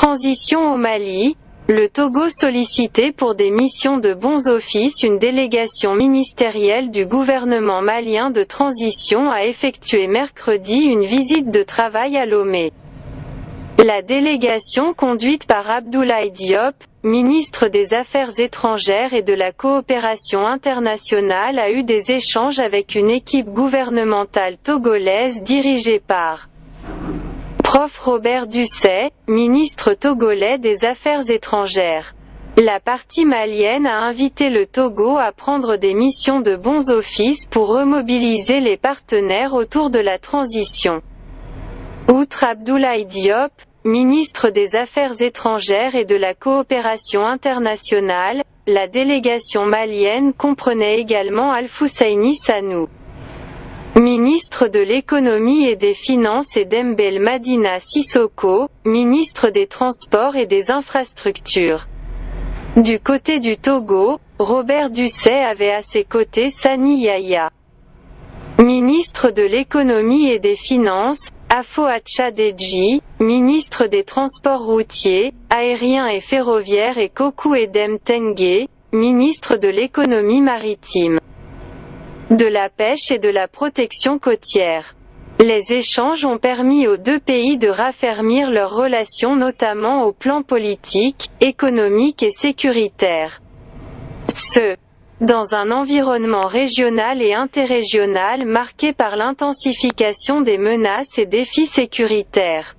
Transition au Mali. Le Togo sollicitait pour des missions de bons offices une délégation ministérielle du gouvernement malien de transition a effectué mercredi une visite de travail à Lomé. La délégation conduite par Abdoulaye Diop, ministre des Affaires étrangères et de la coopération internationale a eu des échanges avec une équipe gouvernementale togolaise dirigée par Prof Robert Dussey, ministre togolais des Affaires étrangères. La partie malienne a invité le Togo à prendre des missions de bons offices pour remobiliser les partenaires autour de la transition. Outre Abdoulaye Diop, ministre des Affaires étrangères et de la coopération internationale, la délégation malienne comprenait également Alfousseyni Sanou, ministre de l'économie et des finances, et Dembel Madina Sissoko, ministre des transports et des infrastructures. Du côté du Togo, Robert Dussey avait à ses côtés Sani Yaya, ministre de l'économie et des finances, Afo-Acha Deji, ministre des transports routiers, aériens et ferroviaires, et Kokou Edem Tengue, ministre de l'économie maritime, de la pêche et de la protection côtière. Les échanges ont permis aux deux pays de raffermir leurs relations, notamment au plan politique, économique et sécuritaire. Dans un environnement régional et interrégional marqué par l'intensification des menaces et défis sécuritaires.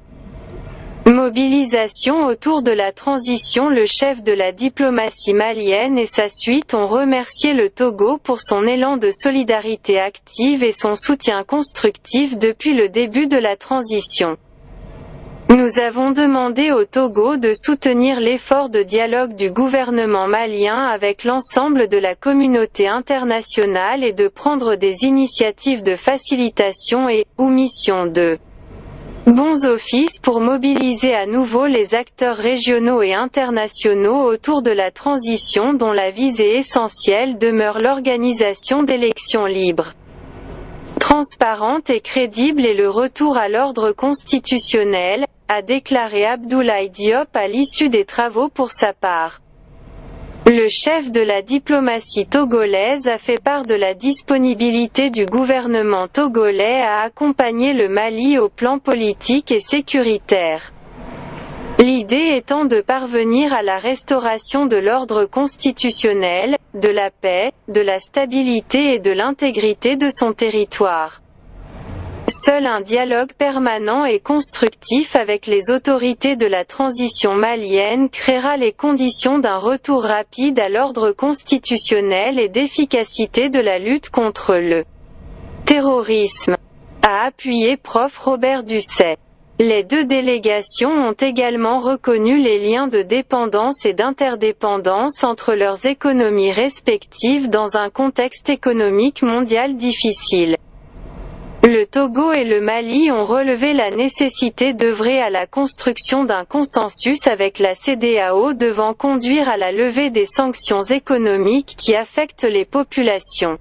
Mobilisation autour de la transition. Le chef de la diplomatie malienne et sa suite ont remercié le Togo pour son élan de solidarité active et son soutien constructif depuis le début de la transition. Nous avons demandé au Togo de soutenir l'effort de dialogue du gouvernement malien avec l'ensemble de la communauté internationale et de prendre des initiatives de facilitation ou mission de bons offices pour mobiliser à nouveau les acteurs régionaux et internationaux autour de la transition, dont la visée essentielle demeure l'organisation d'élections libres, transparentes et crédibles et le retour à l'ordre constitutionnel, a déclaré Abdoulaye Diop à l'issue des travaux. Pour sa part, le chef de la diplomatie togolaise a fait part de la disponibilité du gouvernement togolais à accompagner le Mali au plan politique et sécuritaire. L'idée étant de parvenir à la restauration de l'ordre constitutionnel, de la paix, de la stabilité et de l'intégrité de son territoire. Seul un dialogue permanent et constructif avec les autorités de la transition malienne créera les conditions d'un retour rapide à l'ordre constitutionnel et d'efficacité de la lutte contre le terrorisme, a appuyé Prof Robert Dussey. Les deux délégations ont également reconnu les liens de dépendance et d'interdépendance entre leurs économies respectives dans un contexte économique mondial difficile. Le Togo et le Mali ont relevé la nécessité d'œuvrer à la construction d'un consensus avec la CEDEAO devant conduire à la levée des sanctions économiques qui affectent les populations.